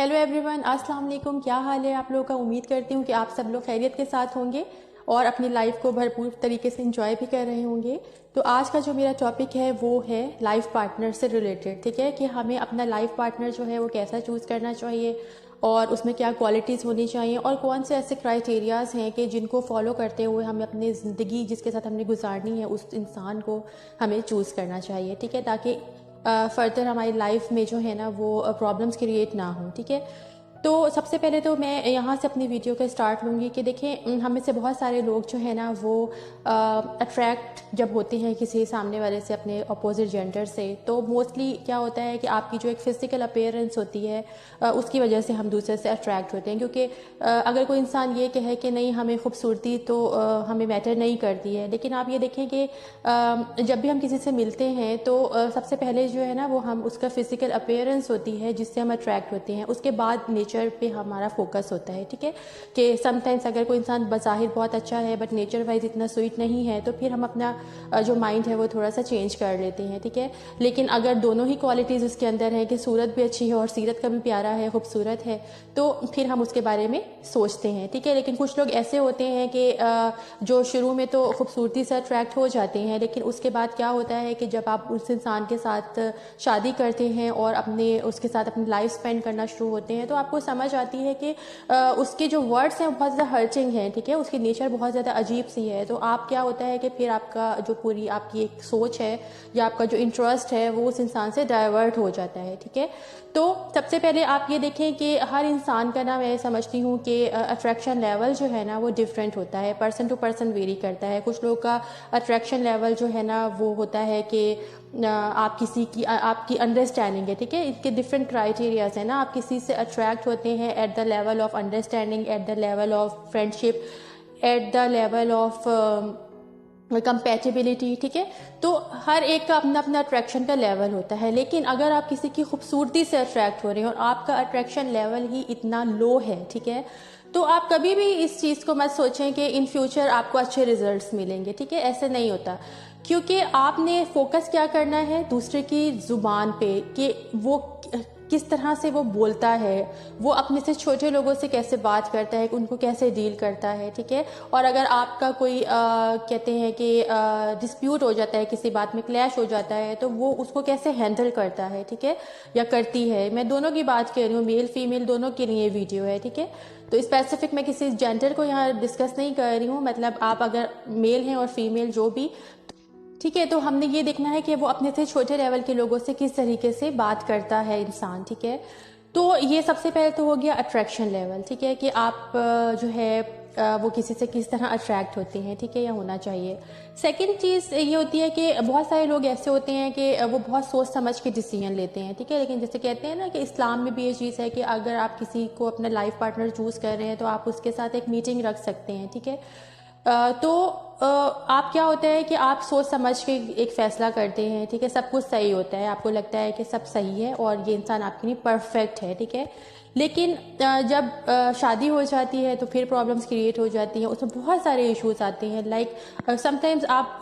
Hello everyone, अस्सलाम वालेकुम। क्या हाल है आप लोगों का? उम्मीद करती हूँ कि आप सब लोग खैरियत के साथ होंगे और अपनी लाइफ को भरपूर तरीके से एंजॉय भी कर रहे होंगे। तो आज का जो मेरा टॉपिक है वो है लाइफ पार्टनर से रिलेटेड। ठीक है कि हमें अपना लाइफ पार्टनर जो है वो कैसा चूज़ करना चाहिए और उसमें क्या क्वालिटीज़ होनी चाहिए और कौन से ऐसे क्राइटेरियाज़ हैं कि जिनको फॉलो करते हुए हमें अपनी ज़िंदगी जिसके साथ हमने गुजारनी है उस इंसान को हमें चूज़ करना चाहिए। ठीक है, ताकि फर्दर हमारी लाइफ में जो है ना वो प्रॉब्लम्स क्रिएट ना हो। ठीक है, तो सबसे पहले तो मैं यहाँ से अपनी वीडियो का स्टार्ट लूँगी कि देखें, हम में से बहुत सारे लोग जो है ना वो अट्रैक्ट जब होते हैं किसी सामने वाले से, अपने अपोजिट जेंडर से, तो मोस्टली क्या होता है कि आपकी जो एक फ़िज़िकल अपीयरेंस होती है उसकी वजह से हम दूसरे से अट्रैक्ट होते हैं। क्योंकि अगर कोई इंसान ये कहे कि नहीं हमें खूबसूरती तो हमें मैटर नहीं करती है, लेकिन आप ये देखें कि जब भी हम किसी से मिलते हैं तो सबसे पहले जो है ना वो हम उसका फ़िज़िकल अपीयरेंस होती है जिससे हम अट्रैक्ट होते हैं, उसके बाद नेचर पे हमारा फोकस होता है। ठीक है, कि समटाइम्स अगर कोई इंसान बज़ाहिर बहुत अच्छा है बट नेचर वाइज इतना स्वीट नहीं है तो फिर हम अपना जो माइंड है वो थोड़ा सा चेंज कर लेते हैं। ठीक है, लेकिन अगर दोनों ही क्वालिटीज़ उसके अंदर है कि सूरत भी अच्छी है और सीरत का भी प्यारा है, खूबसूरत है, तो फिर हम उसके बारे में सोचते हैं। ठीक है, लेकिन कुछ लोग ऐसे होते हैं कि जो शुरू में तो खूबसूरती से अट्रैक्ट हो जाते हैं, लेकिन उसके बाद क्या होता है कि जब आप उस इंसान के साथ शादी करते हैं और उसके साथ अपनी लाइफ स्पेंड करना शुरू होते हैं तो आपको समझ आती है कि उसके जो वर्ड्स हैं वो बहुत ज़्यादा हर्टिंग हैं। ठीक है, उसकी नेचर बहुत ज़्यादा अजीब सी है। तो आप क्या होता है कि फिर आपका जो पूरी आपकी एक सोच है या आपका जो इंटरेस्ट है वो उस इंसान से डाइवर्ट हो जाता है। ठीक है, तो सबसे पहले आप ये देखें कि हर इंसान का ना, मैं समझती हूँ कि अट्रैक्शन लेवल जो है ना वो डिफरेंट होता है, पर्सन टू पर्सन वेरी करता है। कुछ लोगों का अट्रैक्शन लेवल जो है ना वो होता है कि आप किसी की आपकी अंडरस्टैंडिंग है। ठीक है, इसके डिफरेंट क्राइटेरियाज हैं ना। आप किसी से अट्रैक्ट होते हैं at the level of understanding, at the level of friendship, at the level of compatibility. ठीक है, तो हर एक का अपना अपना अट्रैक्शन का लेवल होता है। लेकिन अगर आप किसी की खूबसूरती से अट्रैक्ट हो रहे हैं और आपका अट्रैक्शन लेवल ही इतना लो है, ठीक है, तो आप कभी भी इस चीज़ को मत सोचें कि इन फ्यूचर आपको अच्छे रिजल्ट्स मिलेंगे। ठीक है, ऐसे नहीं होता, क्योंकि आपने फोकस क्या करना है दूसरे की ज़ुबान पे कि वो किस तरह से वो बोलता है, वो अपने से छोटे लोगों से कैसे बात करता है, उनको कैसे डील करता है। ठीक है, और अगर आपका कोई कहते हैं कि डिस्प्यूट हो जाता है, किसी बात में क्लैश हो जाता है, तो वो उसको कैसे हैंडल करता है। ठीक है, या करती है। मैं दोनों की बात कर रही हूँ, मेल फीमेल दोनों के लिए वीडियो है। ठीक है, तो स्पेसिफिक मैं किसी जेंडर को यहाँ डिस्कस नहीं कर रही हूँ, मतलब आप अगर मेल हैं और फीमेल जो भी, ठीक है, तो हमने ये देखना है कि वो अपने से छोटे लेवल के लोगों से किस तरीके से बात करता है इंसान। ठीक है, तो ये सबसे पहले तो हो गया अट्रैक्शन लेवल। ठीक है, कि आप जो है वो किसी से किस तरह अट्रैक्ट होते हैं। ठीक है, या होना चाहिए। सेकंड चीज़ ये होती है कि बहुत सारे लोग ऐसे होते हैं कि वो बहुत सोच समझ के डिसीजन लेते हैं। ठीक है, लेकिन जैसे कहते हैं ना कि इस्लाम में भी ये चीज़ है कि अगर आप किसी को अपना लाइफ पार्टनर चूज़ कर रहे हैं तो आप उसके साथ एक मीटिंग रख सकते हैं। ठीक है, तो आप क्या होता है कि आप सोच समझ के एक फ़ैसला करते हैं। ठीक है, सब कुछ सही होता है, आपको लगता है कि सब सही है और ये इंसान आपके लिए परफेक्ट है। ठीक है, लेकिन जब शादी हो जाती है तो फिर प्रॉब्लम्स क्रिएट हो जाती हैं, उसमें बहुत सारे इश्यूज आते हैं। लाइक समटाइम्स आप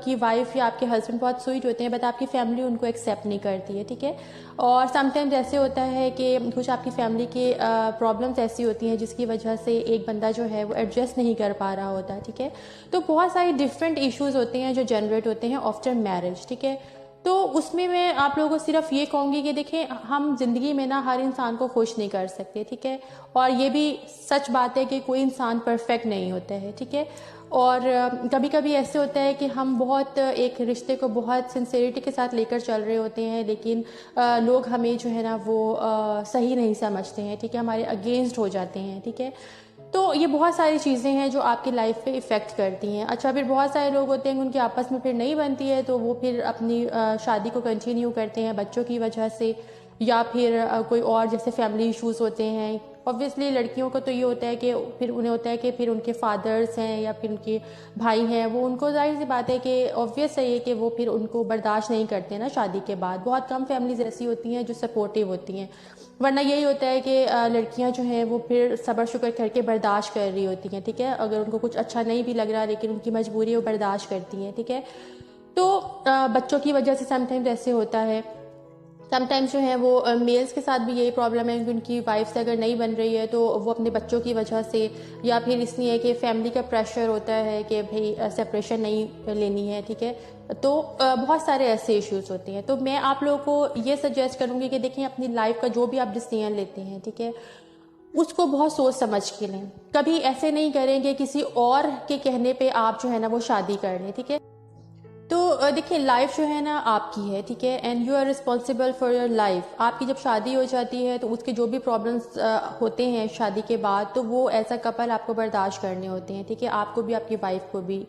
की वाइफ या आपके हस्बैंड बहुत स्वीट होते हैं बट आपकी फैमिली उनको एक्सेप्ट नहीं करती है। ठीक है, और समटाइम्स ऐसे होता है कि कुछ आपकी फैमिली के प्रॉब्लम्स ऐसी होती हैं जिसकी वजह से एक बंदा जो है वो एडजस्ट नहीं कर पा रहा होता। ठीक है, तो बहुत सारे डिफरेंट इश्यूज होते हैं जो जनरेट होते हैं आफ्टर मैरिज। ठीक है, तो उसमें मैं आप लोगों को सिर्फ ये कहूँगी कि देखें, हम ज़िंदगी में ना हर इंसान को खुश नहीं कर सकते। ठीक है, और ये भी सच बात है कि कोई इंसान परफेक्ट नहीं होता है। ठीक है, और कभी कभी ऐसे होता है कि हम बहुत एक रिश्ते को बहुत सिंसेरिटी के साथ लेकर चल रहे होते हैं, लेकिन लोग हमें जो है ना वो सही नहीं समझते हैं। ठीक है, हमारे अगेंस्ट हो जाते हैं। ठीक है, तो ये बहुत सारी चीज़ें हैं जो आपकी लाइफ पे इफ़ेक्ट करती हैं। अच्छा, फिर बहुत सारे लोग होते हैं उनकी आपस में फिर नहीं बनती है तो वो फिर अपनी शादी को कंटिन्यू करते हैं बच्चों की वजह से, या फिर कोई और जैसे फैमिली इश्यूज़ होते हैं। ऑब्वियसली लड़कियों को तो ये होता है कि फिर उन्हें होता है कि फिर उनके फादर्स हैं या फिर उनके भाई हैं, वो उनको जाहिर सी बात है कि ऑब्वियस है ये कि वो फिर उनको बर्दाश्त नहीं करते ना शादी के बाद। बहुत कम फैमिलीज ऐसी होती हैं जो सपोर्टिव होती हैं, वरना यही होता है कि लड़कियां जो हैं वो फिर सब्र शुक्र करके बर्दाश्त कर रही होती हैं। ठीक है, अगर उनको कुछ अच्छा नहीं भी लग रहा लेकिन उनकी मजबूरी है, वो बर्दाश्त करती हैं। ठीक है, तो बच्चों की वजह से समटाइम्स ऐसे होता है। سم ٹائمز جو ہے وہ میلز کے ساتھ بھی یہی پرابلم ہے کہ ان کی وائف سے اگر نہیں بن رہی ہے تو وہ اپنے بچوں کی وجہ سے یا پھر اس لیے کہ فیملی کا پریشر ہوتا ہے کہ بھئی سپریشن نہیں لینی ہے، ٹھیک ہے، تو بہت سارے ایسے ایشوز ہوتے ہیں. تو میں آپ لوگوں کو یہ سجیسٹ کروں گی کہ دیکھیں اپنی لائف کا جو بھی آپ ڈیسیژن لیتے ہیں، ٹھیک ہے، اس کو بہت سوچ سمجھ کے لیں. کبھی ایسے نہیں کریں کہ کسی اور کے کہنے پہ آپ جو ہے نا وہ شادی کر لیں، ٹھیک ہے. تو دیکھیں لائف جو ہے نا آپ کی ہے، ٹھیک ہے، and you are responsible for your life. آپ کی جب شادی ہو جاتی ہے تو اس کے جو بھی پرابلمس ہوتے ہیں شادی کے بعد تو وہ ایز اے کپل آپ کو برداشت کرنے ہوتے ہیں، ٹھیک ہے، آپ کو بھی آپ کی وائف کو بھی.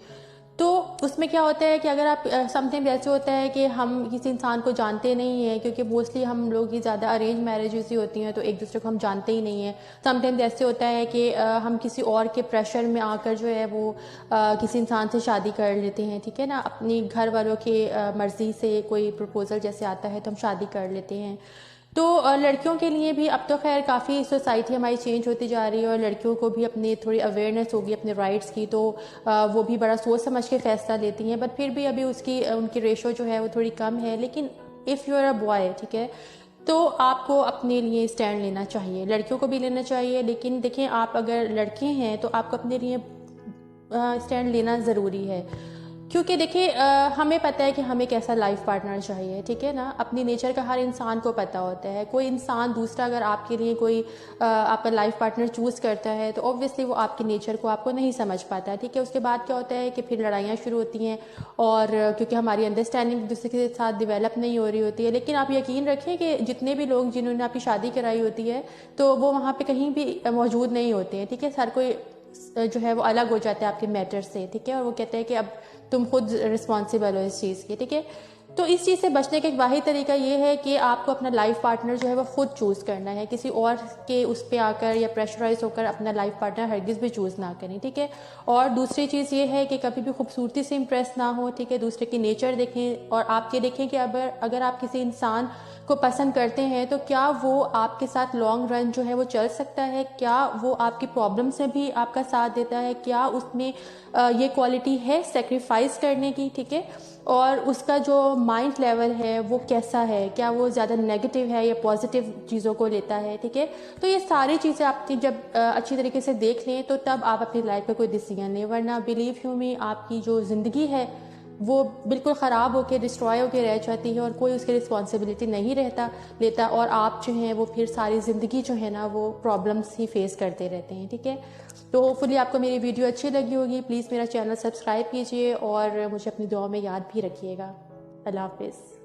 تو اس میں کیا ہوتا ہے کہ اگر آپ سم ٹائم ایسے ہوتا ہے کہ ہم کسی انسان کو جانتے نہیں ہیں، کیونکہ موسٹلی ہم لوگ کی زیادہ ارینج میرجز ہی ہوتی ہیں تو ایک دوسرے کو ہم جانتے ہی نہیں ہیں. سم ٹائم ایسے ہوتا ہے کہ ہم کسی اور کے پریشر میں آ کر جو ہے وہ کسی انسان سے شادی کر لیتے ہیں، ٹھیک ہے نا، اپنی گھر والوں کی مرضی سے کوئی پرپوزل جیسے آتا ہے تو ہم شادی کر لیتے ہیں. تو لڑکیوں کے لیے بھی اب تو خیر کافی سوسائٹی ہماری چینج ہوتی جا رہی ہے اور لڑکیوں کو بھی اپنی تھوڑی اویئرنیس ہوگی اپنے رائٹس کی، تو وہ بھی بڑا سوچ سمجھ کے فیصلہ لیتی ہیں. بٹ پھر بھی ابھی ان کی ریشو جو ہے وہ تھوڑی کم ہے. لیکن if you are a boy, ٹھیک ہے، تو آپ کو اپنے لیے اسٹینڈ لینا چاہیے، لڑکیوں کو بھی لینا چاہیے. لیکن دیکھیں آپ اگر لڑکے ہیں تو آپ کو اپنے لیے اسٹینڈ لینا ضروری ہے، کیونکہ دیکھیں ہمیں پتہ ہے کہ ہمیں کیسا لائف پارٹنر چاہیے، ٹھیک ہے نا. اپنی نیچر کا ہر انسان کو پتہ ہوتا ہے. کوئی انسان دوسرا اگر آپ کے لیے کوئی آپ کا لائف پارٹنر چوز کرتا ہے تو اوبویسلی وہ آپ کی نیچر کو آپ کو نہیں سمجھ پاتا، ٹھیک ہے. اس کے بعد کیا ہوتا ہے کہ پھر لڑائیاں شروع ہوتی ہیں اور کیونکہ ہماری انڈرسٹینڈنگ دوسرے کے ساتھ ڈیولپ نہیں ہو رہی ہوتی ہے. لیکن آپ یقین رکھیں کہ جتنے بھی لوگ جنہوں نے آپ کی شادی کرائی ہوتی ہے تو وہ وہاں پہ کہیں بھی موجود نہیں ہوتے ہیں، ٹھیک ہے. ہر کوئی جو ہے وہ الگ ہو جاتا ہے آپ کے میٹر سے، ٹھیک ہے، اور وہ کہتے ہیں کہ اب تم خود رسپانسبل ہو اس چیز کی، ٹھیک ہے. تو اس چیز سے بچنے کا ایک واحد طریقہ یہ ہے کہ آپ کو اپنا لائف پارٹنر جو ہے وہ خود چوز کرنا ہے. کسی اور کے اس پہ آ کر یا پریشرائز ہو کر اپنا لائف پارٹنر ہرگز بھی چوز نہ کریں، ٹھیک ہے. اور دوسری چیز یہ ہے کہ کبھی بھی خوبصورتی سے امپریس نہ ہو، ٹھیک ہے. دوسرے کی نیچر دیکھیں اور آپ یہ دیکھیں کہ اگر آپ کسی انسان کو پسند کرتے ہیں تو کیا وہ آپ کے ساتھ لانگ رن جو ہے وہ چل سکتا ہے، کیا وہ آپ کی پرابلم سے بھی آپ کا ساتھ دیتا ہے، کیا اس میں یہ کوالٹی ہے سیکریفائز کرنے کی، ٹھیک ہے. اور اس کا جو مائنڈ لیول ہے وہ کیسا ہے، کیا وہ زیادہ نیگیٹو ہے یا پازیٹیو چیزوں کو لیتا ہے، ٹھیک ہے. تو یہ ساری چیزیں آپ کی جب اچھی طریقے سے دیکھ لیں تو تب آپ اپنی لائف کا کوئی ڈیسیژن لیں. ورنہ بلیو یو می آپ کی جو زندگی ہے وہ بالکل خراب ہو کے ڈسٹروائے ہو کے رہ جاتی ہے اور کوئی اس کی رسپانسبلٹی نہیں لیتا اور آپ جو ہیں وہ پھر ساری زندگی جو ہے نا وہ پرابلمس ہی فیس کرتے رہتے ہیں، ٹھیک ہے. تو ہوپ فلی آپ کو میری ویڈیو اچھی لگی ہوگی. پلیز میرا چینل سبسکرائب کیجیے اور مجھے اپنی دعاؤں میں یاد بھی رکھیے گا. اللہ حافظ.